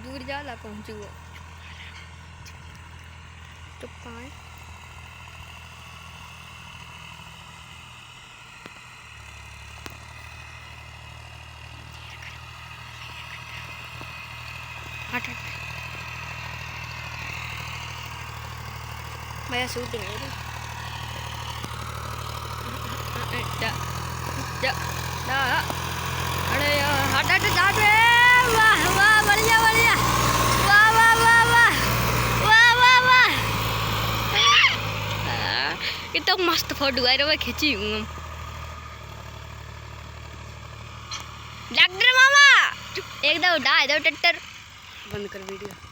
दूर जाला पहुंचूगा तो पाए हट हट भैया शूटिंग है अरे हट हट जा बे वाह वाह बढ़िया बढ़िया वाह वाह वाह वाह वाह वाह वाह ये तो मस्त फोटो है रे खींची हूँ डॉक्टर मामा एकदम उड़ा दो टट्टर बंद कर वीडियो।